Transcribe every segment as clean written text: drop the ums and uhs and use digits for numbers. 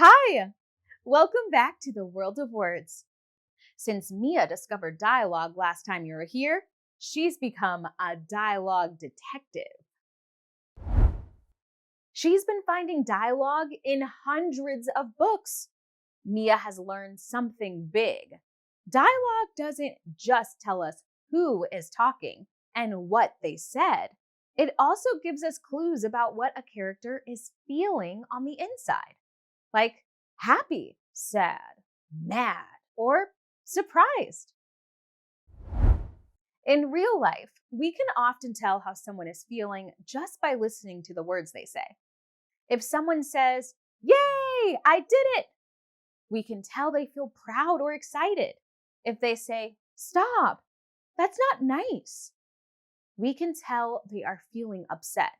Hi! Welcome back to the world of words. Since Mia discovered dialogue last time you were here, she's become a dialogue detective. She's been finding dialogue in hundreds of books. Mia has learned something big. Dialogue doesn't just tell us who is talking and what they said. It also gives us clues about what a character is feeling on the inside, like happy, sad, mad, or surprised. In real life, we can often tell how someone is feeling just by listening to the words they say. If someone says, "Yay, I did it," we can tell they feel proud or excited. If they say, "Stop, that's not nice," we can tell they are feeling upset.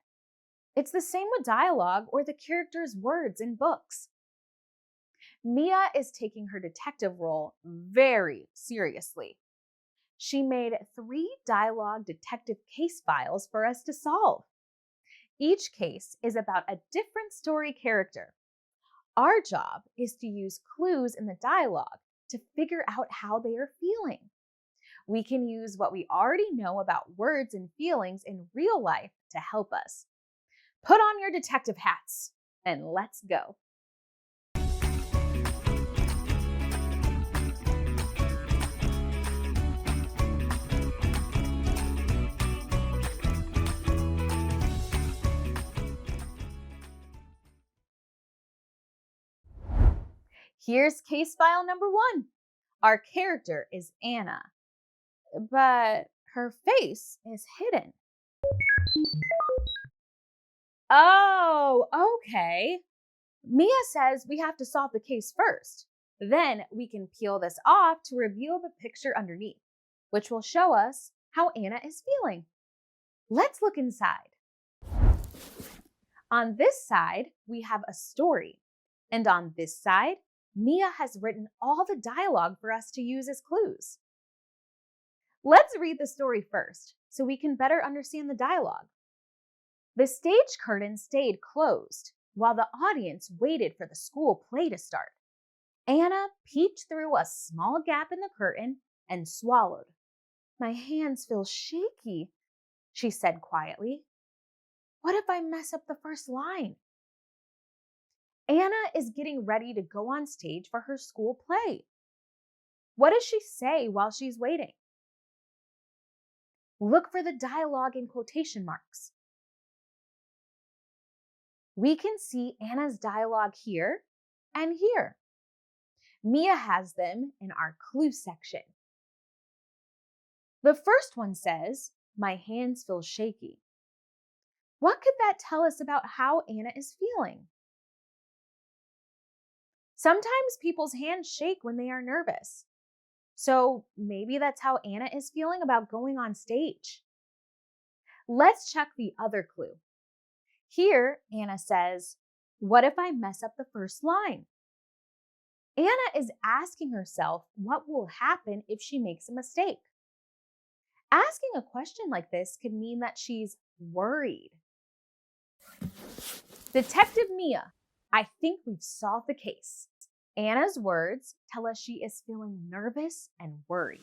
It's the same with dialogue or the character's words in books. Mia is taking her detective role very seriously. She made 3 dialogue detective case files for us to solve. Each case is about a different story character. Our job is to use clues in the dialogue to figure out how they are feeling. We can use what we already know about words and feelings in real life to help us. Put on your detective hats and let's go. Here's case file number 1. Our character is Anna, but her face is hidden. Oh, okay. Mia says we have to solve the case first. Then we can peel this off to reveal the picture underneath, which will show us how Anna is feeling. Let's look inside. On this side, we have a story. And on this side, Mia has written all the dialogue for us to use as clues. Let's read the story first so we can better understand the dialogue. The stage curtain stayed closed while the audience waited for the school play to start. Anna peeked through a small gap in the curtain and swallowed. "My hands feel shaky," she said quietly. "What if I mess up the first line?" Anna is getting ready to go on stage for her school play. What does she say while she's waiting? Look for the dialogue in quotation marks. We can see Anna's dialogue here and here. Mia has them in our clue section. The first one says, "My hands feel shaky." What could that tell us about how Anna is feeling? Sometimes people's hands shake when they are nervous. So maybe that's how Anna is feeling about going on stage. Let's check the other clue. Here, Anna says, "What if I mess up the first line?" Anna is asking herself what will happen if she makes a mistake. Asking a question like this could mean that she's worried. Detective Mia, I think we've solved the case. Anna's words tell us she is feeling nervous and worried.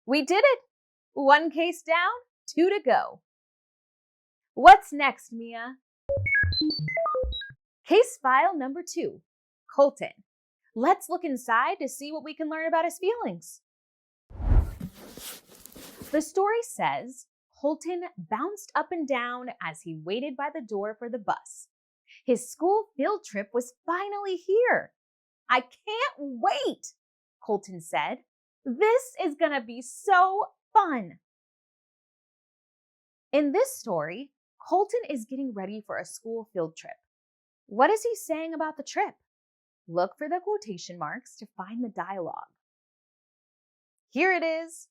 We did it! 1 case down, 2 to go. What's next, Mia? Case file number 2, Colton. Let's look inside to see what we can learn about his feelings. The story says Colton bounced up and down as he waited by the door for the bus. His school field trip was finally here. "I can't wait," Colton said. "This is gonna be so fun." In this story, Colton is getting ready for a school field trip. What is he saying about the trip? Look for the quotation marks to find the dialogue. Here it is.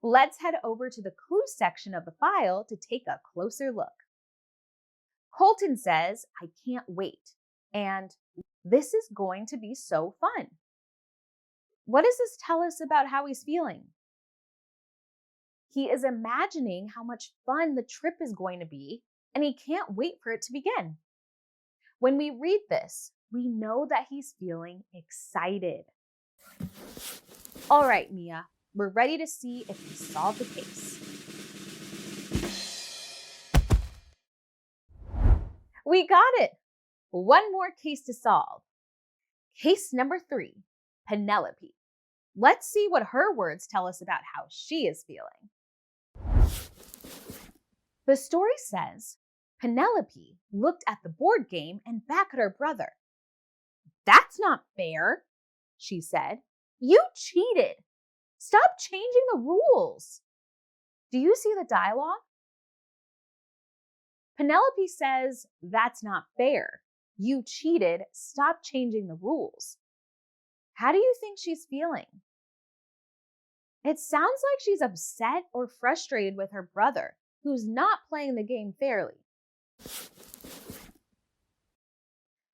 Let's head over to the clue section of the file to take a closer look. Colton says, "I can't wait," and "this is going to be so fun." What does this tell us about how he's feeling? He is imagining how much fun the trip is going to be and he can't wait for it to begin. When we read this, we know that he's feeling excited. All right, Mia, we're ready to see if you solve the case. We got it! One more case to solve. Case number 3, Penelope. Let's see what her words tell us about how she is feeling. The story says, Penelope looked at the board game and back at her brother. "That's not fair," she said. "You cheated. Stop changing the rules." Do you see the dialogue? Penelope says, "That's not fair. You cheated. Stop changing the rules." How do you think she's feeling? It sounds like she's upset or frustrated with her brother, who's not playing the game fairly.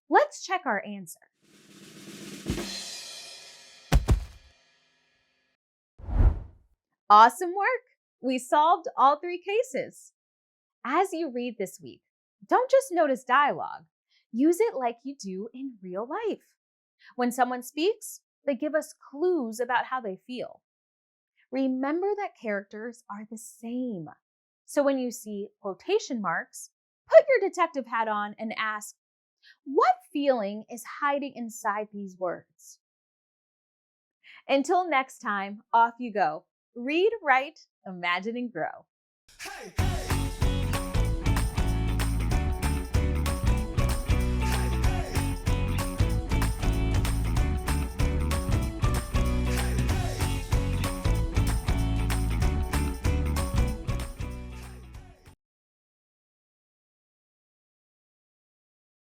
Let's check our answer. Awesome work! We solved all 3 cases. As you read this week, don't just notice dialogue. Use it like you do in real life. When someone speaks, they give us clues about how they feel. Remember that characters are the same. So when you see quotation marks, put your detective hat on and ask, what feeling is hiding inside these words? Until next time, off you go. Read, write, imagine, and grow. Hey, hey.